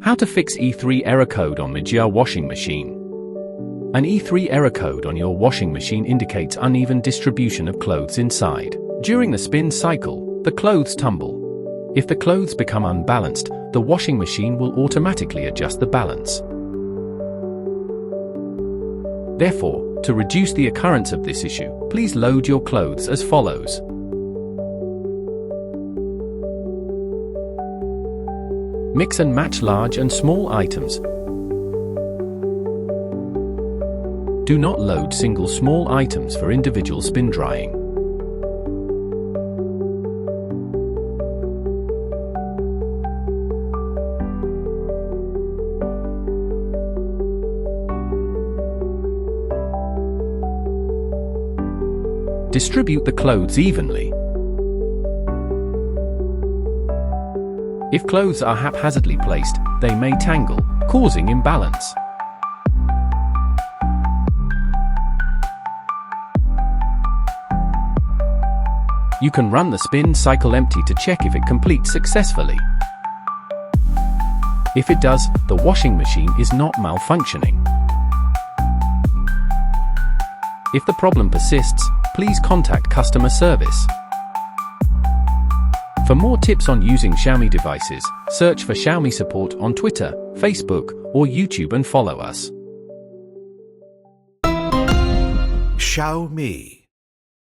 How to fix E3 error code on Mijia washing machine. An E3 error code on your washing machine indicates uneven distribution of clothes inside. During the spin cycle, the clothes tumble. If the clothes become unbalanced, the washing machine will automatically adjust the balance. Therefore, to reduce the occurrence of this issue, please load your clothes as follows. Mix and match large and small items. Do not load single small items for individual spin drying. Distribute the clothes evenly. If clothes are haphazardly placed, they may tangle, causing imbalance. You can run the spin cycle empty to check if it completes successfully. If it does, the washing machine is not malfunctioning. If the problem persists, please contact customer service. For more tips on using Xiaomi devices, search for Xiaomi support on Twitter, Facebook, or YouTube and follow us. Xiaomi.